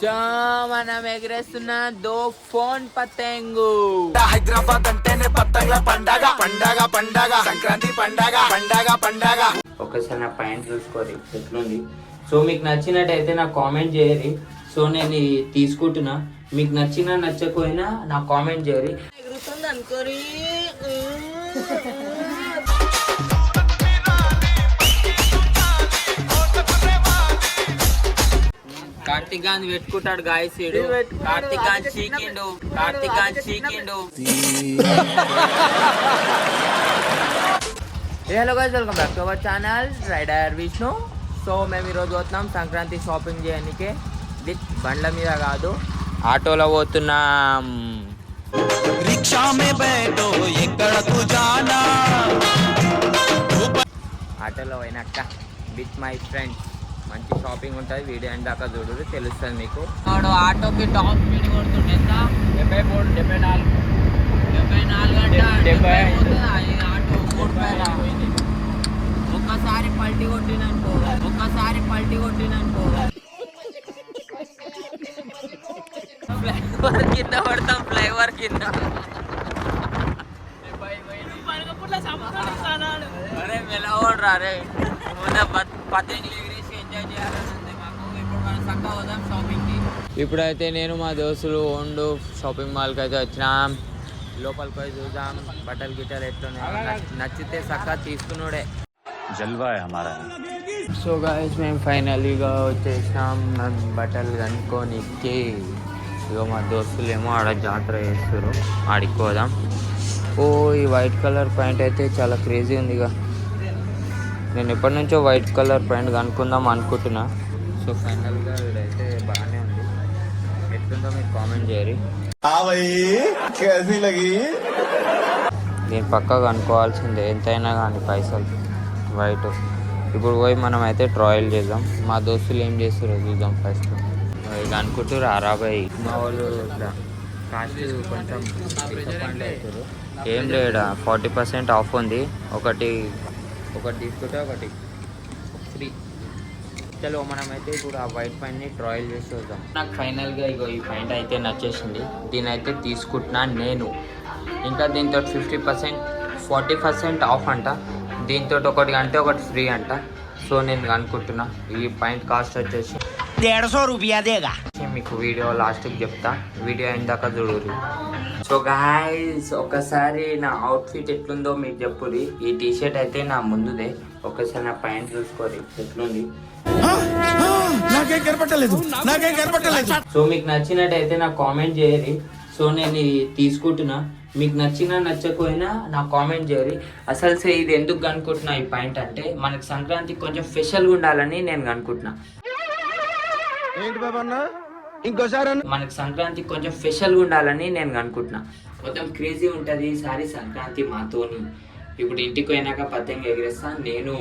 So మనం ఎగరేస్తున్న దో phone పతంగు. Hyderabad అంటేనే పతంగుల పండగ పండగ పండగ సంక్రాంతి పండగ పండగ పండగ. ఒకసారి నా పైన చూసుకోరి ఎట్లుంది. సో మీకు నచ్చినట్టయితే నాకు కామెంట్ చేయరి. సో నేను ఇది తీసుకుంటున్నా. మీకు నచ్చినా నచ్చకపోయినా నాకు కామెంట్ చేయరి. ఎగురుతుంది అనుకోరి. కార్తిక్ గాంధీ పెట్టుకుంటాడు గాయసీడు. కార్తిక్ గాంధీ చీకిండు. కార్తిక్ గాంధీ చీకిండు. Hello guys, welcome back to our channel rider Vishnu. So మేము ఈరోజు పోతున్నాం సంక్రాంతి షాపింగ్ చేయడానికి. విత్ బండ్ల మీద కాదు, ఆటోలో పోతున్నాం. రిక్షా మే బైఠో ఎక్కడకు జానా. ఆటోలో పోయినాక విత్ మై ఫ్రెండ్స్ మంచి షాపింగ్ ఉంటుంది. వీడియో అండ్ దాకా చూడరు, తెలుస్తుంది మీకు. వాడు ఆటోకి టాప్ స్పీడ్ కొడుతుండే ఎంత 73, 74, 74 అంటే ఆటో మూడు పైన. ఒక్కసారి పల్టీ కొట్టిననుకో, ఫ్లైఓవర్ కింద పడతాం. ఫ్లైఓవర్ కింద అరే మెలవడ్రా రే. పతంగులు ఎగిరేసి ఎంజాయ్ చేయాలని ఉంది మాకు. ఇప్పుడు మనం చక్కగా పోదాం షాపింగ్కి. ఇప్పుడైతే నేను మా దోస్తులు ఓండు షాపింగ్ మాల్కి అయితే వచ్చినాం. లోపలికి పోయి చూద్దాం బట్టలు గిట్టలు ఎట్లున్నాయి. నచ్చితే చక్కగా తీసుకున్నాడే. జల్వా హమారా. సో గాయస్ మేము ఫైనలీగా వచ్చేసినాం బట్టలు కనుక్కోనికి. ఇక మా దోస్తులు ఏమో ఆడ జాతర చేస్తారు, ఆడికి పోదాం. ఓ ఈ వైట్ కలర్ ప్యాంట్ అయితే చాలా క్రేజీ ఉంది. ఇక నేను ఎప్పటి నుంచో వైట్ కలర్ ప్యాంట్ కనుక్కుందాం అనుకుంటున్నా. సో ఫైనల్గా ఇదైతే బాగానే ఉంది. ఎట్లుందో మీరు కామెంట్ చేయరు. నేను పక్కా కనుక్కోవాల్సిందే ఎంతైనా కానీ పైసలు. వైట్ ఇప్పుడు పోయి మనం అయితే ట్రయల్ చేద్దాం. మా దోస్తులు ఏం చేస్తారో చూద్దాం ఫస్ట్. ఇక అనుకుంటూ రాబాయి మా వాళ్ళు ఇట్లా కాస్ట్ కొంచెం డిసప్పాయింట్ అవుతారు. ఏం లేడా 40% ఆఫ్ ఉంది. ఒకటి తీసుకుంటే ఒకటి ఫ్రీ. చలో మనమైతే ఇప్పుడు ఆ వైట్ ప్యాంట్ని ట్రయల్ చేసి వద్దాం. నాకు ఫైనల్గా ఇగో ఈ ప్యాంట్ అయితే నచ్చేసింది. దీని అయితే తీసుకుంటున్నాను నేను. ఇంకా దీంతో 50%, 40% ఆఫ్ అంట. దీంతో ఒకటి అంటే ఒకటి ఫ్రీ అంట. సో నేను అనుకుంటున్నా ఈ ప్యాంట్ కాస్ట్ వచ్చేసి 150 రూపాయ దేగా. మీకు వీడియో లాస్ట్కి చెప్తా, వీడియో అయిన దాకా చూడరు. సో గాయ్స్ ఒకసారి నా అవుట్ఫిట్ ఎట్లుందో మీకు చెప్పురి. ఈ టీషర్ట్ అయితే నా ముందుదే. ఒకసారి నా ప్యాంట్ చూసుకోరి ఎట్లుంది. నాకేం కనపట్టలేదు. సో మీకు నచ్చినట్టయితే నాకు కామెంట్ చేయరి. సో నేను ఇది తీసుకుంటున్నా. మీకు నచ్చినా నచ్చకపోయినా నాకు కామెంట్ చేయరి. అసలు ఇది ఎందుకు కనుక్కుంటున్నా ఈ పాయింట్ అంటే మనకి సంక్రాంతికి కొంచెం స్పెషల్గా ఉండాలని నేను కనుక్కుంటున్నా. ఏంటి బాబా అన్న ఇంకోసారి మనకి సంక్రాంతికి కొంచెం స్పెషల్గా ఉండాలని నేను కనుక్కుంటున్నా. మొత్తం క్రేజీ ఉంటుంది ఈసారి సంక్రాంతి మాతోని. ఇప్పుడు ఇంటికి పోయినాక పతంగ ఎగిరేస్తా నేను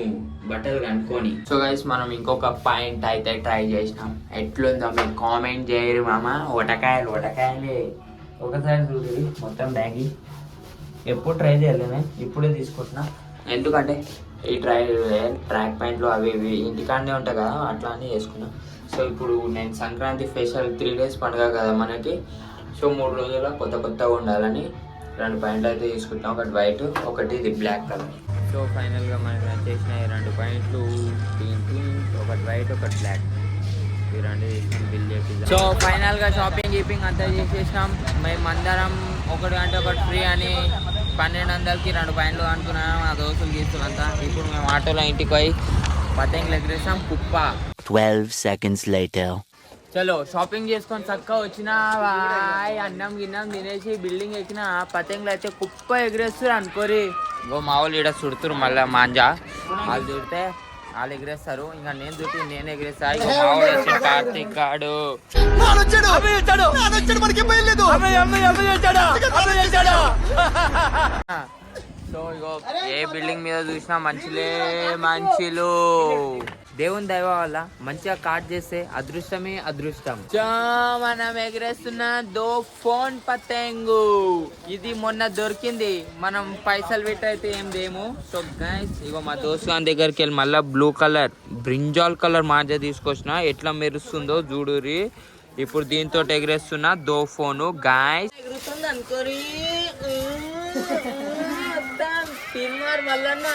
బట్టలు కనుక్కొని. సో గైస్ మనం ఇంకొక పాయింట్ అయితే ట్రై చేసినాం. ఎట్లుందో మీరు కామెంట్ చేయరు మామ. ఒటకాయలే ఒకసారి చూడండి. మొత్తం బ్యాగి ఎప్పుడు ట్రై చేయలేనే, ఇప్పుడే తీసుకుంటున్నా. ఎందుకంటే ఈ ట్రాక్ ప్యాంట్లు అవి ఇవి ఇంటికాడనే ఉంటాయి కదా, అట్లా అని వేసుకున్నా. సో ఇప్పుడు నేను సంక్రాంతి స్పెషల్ 3 days పండుగ కదా మనకి. సో 3 రోజుల కొత్తగా ఉండాలని 2 ప్యాంట్లు అయితే తీసుకుంటాం. ఒకటి వైట్, ఒకటి ఇది బ్లాక్ కలర్. సో ఫైనల్గా మనకి వచ్చేసిన 2 ప్యాంట్లు, ఒకటి వైట్ ఒకటి బ్లాక్, ఈ 2 తీసుకొని బిల్ చేసి. సో ఫైనల్గా షాపింగ్ అంతా చేసేసినాం. మేము అందరం ఒకటి అంటే ఒకటి ఫ్రీ అని 1200కి 2 ప్యాంట్లు అనుకున్నాం. ఆ దోస్తులు గీస్తులంతా. ఇప్పుడు మేము ఆటోలో ఇంటికి పోయి పతంగులు ఎగిరేసాం. కుప్ప 12 seconds later. చలో షాపింగ్ చేసుకొని చక్కగా వచ్చిన అన్నం గిన్నం తినేసి బిల్డింగ్ ఎక్కిన పతంగులు అయితే కుప్ప ఎగిరేస్తారు అనుకోరి. ఇంకో మా వాళ్ళు ఇక్కడ చుడుతురు. మళ్ళీ మాంజా వాళ్ళు చుడితే వాళ్ళు ఎగిరేస్తారు. ఇంకా నేను ఎగిరేస్తా. ఇక మా వాళ్ళు వచ్చి కార్తీక్ గాడు సో ఇగో ఏ బిల్డింగ్ మీద చూసినా మంచిలు. దేవుని దైవ వల్ల మంచిగా కాట్ చేస్తే అదృష్టమే అదృష్టం. మనం ఎగిరేస్తున్న దో ఫోన్ పతంగు. ఇది మొన్న దొరికింది. మనం పైసలు పెట్టయితే ఏం దేము. సో గైస్ ఇగో మా దోస్తు గారి దగ్గరికి వెళ్ళి మళ్ళీ blue colour brinjal colour manja తీసుకొచ్చిన. ఎట్లా మెరుస్తుందో చూడురి. ఇప్పుడు దీంతో ఎగిరేస్తున్నా దో ఫోను గాయస్. ఎగురుతుంది అనుకోరి తిన్నారు మల్లన్న.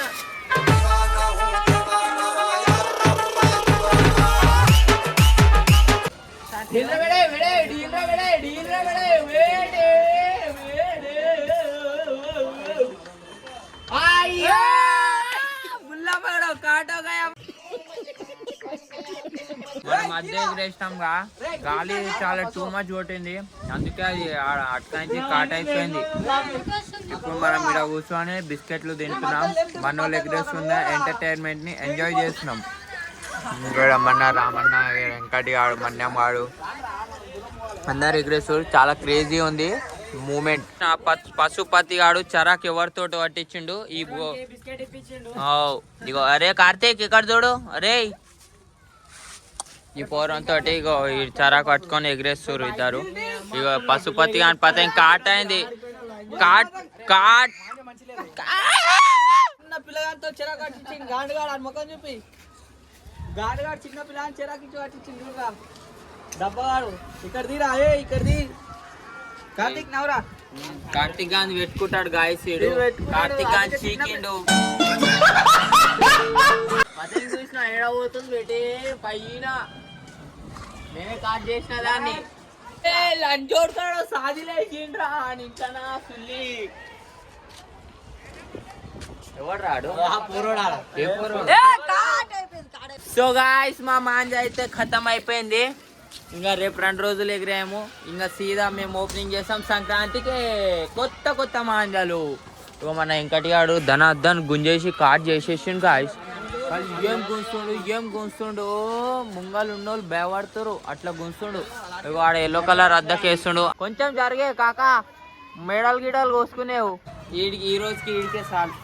మనం మధ్య ఎగిరేసినాంగా, గాలి చాలా టూ మచ్ కొట్టింది, అందుకే అది అట్లా నుంచి కాట్ అయిపోయింది. ఇప్పుడు మనం ఇక్కడ కూర్చొని బిస్కెట్లు తింటున్నాం, మన వాళ్ళు ఎగిరేస్తున్న ఎంటర్టైన్మెంట్ ని ఎంజాయ్ చేస్తున్నాం. ఇక్కడ మన రామన్న, వెంకటి గాడు, మన్యం గాడు అందరు ఎగిరేస్తారు. చాలా క్రేజీ ఉంది మూమెంట్. పశుపతి గాడు చరాక్ ఎవరితోటి పట్టించిండు ఇగో. అరే కార్తీక్ ఇక్కడ చూడు, అరే ఈ పోరంతో ఇగో ఈ చరాకు పట్టుకొని ఎగిరేస్తారు ఇద్దరు. ఇక పశుపతి గాని పతంగి కాట్ అయింది. కాట్ కాట్ చిన్న పిల్లగాడితో చెరా కట్టించింది గాడుగాడు అని ముఖం చూపి. గాడుగాడు చిన్న పిల్లగాని చెరాకిచ్చి కట్టించింది చూడరా డబ్బగాడు. ఇక్కడ తీరా, ఇక్కడ తీ. కార్తీక్ నవరా. కార్తీక్ గాంధీ పెట్టుకుంటాడు గాయసీడు. కార్తీక్ గాంధీ చీకిండు. పతంగి చూసిన ఏడ పోతుంది పెట్టే పైన. నేనే కాట్ చేసిన దాన్ని. లంచోడుతాడు సాధిలేసిండ్రా నింకనా సుల్లి. ఎవడు రాడు? సో గాయస్ మా మాంజ అయితే ఖతం అయిపోయింది. ఇంకా రేపు 2 రోజులు ఎగిరాము. ఇంకా సీదా మేము ఓపెనింగ్ చేస్తాం సంక్రాంతికి కొత్త కొత్త మాంజాలు. ఇక మన వెంకటిగాడు ధనార్దన్ గుంజేసి కాట్ చేసేసిండు గాయస్. ఏం గుంస్తుండు ముంగలు ఉన్నోళ్ళు భయపడతారు అట్లా గుంస్తుండు. ఇక వాడు ఎల్లో కలర్ అద్దకేస్తుండు. కొంచెం జరిగే కాక మెడల్ గిడలు కోసుకునేవు. ఈ రోజుకి ఈడికే చాలు.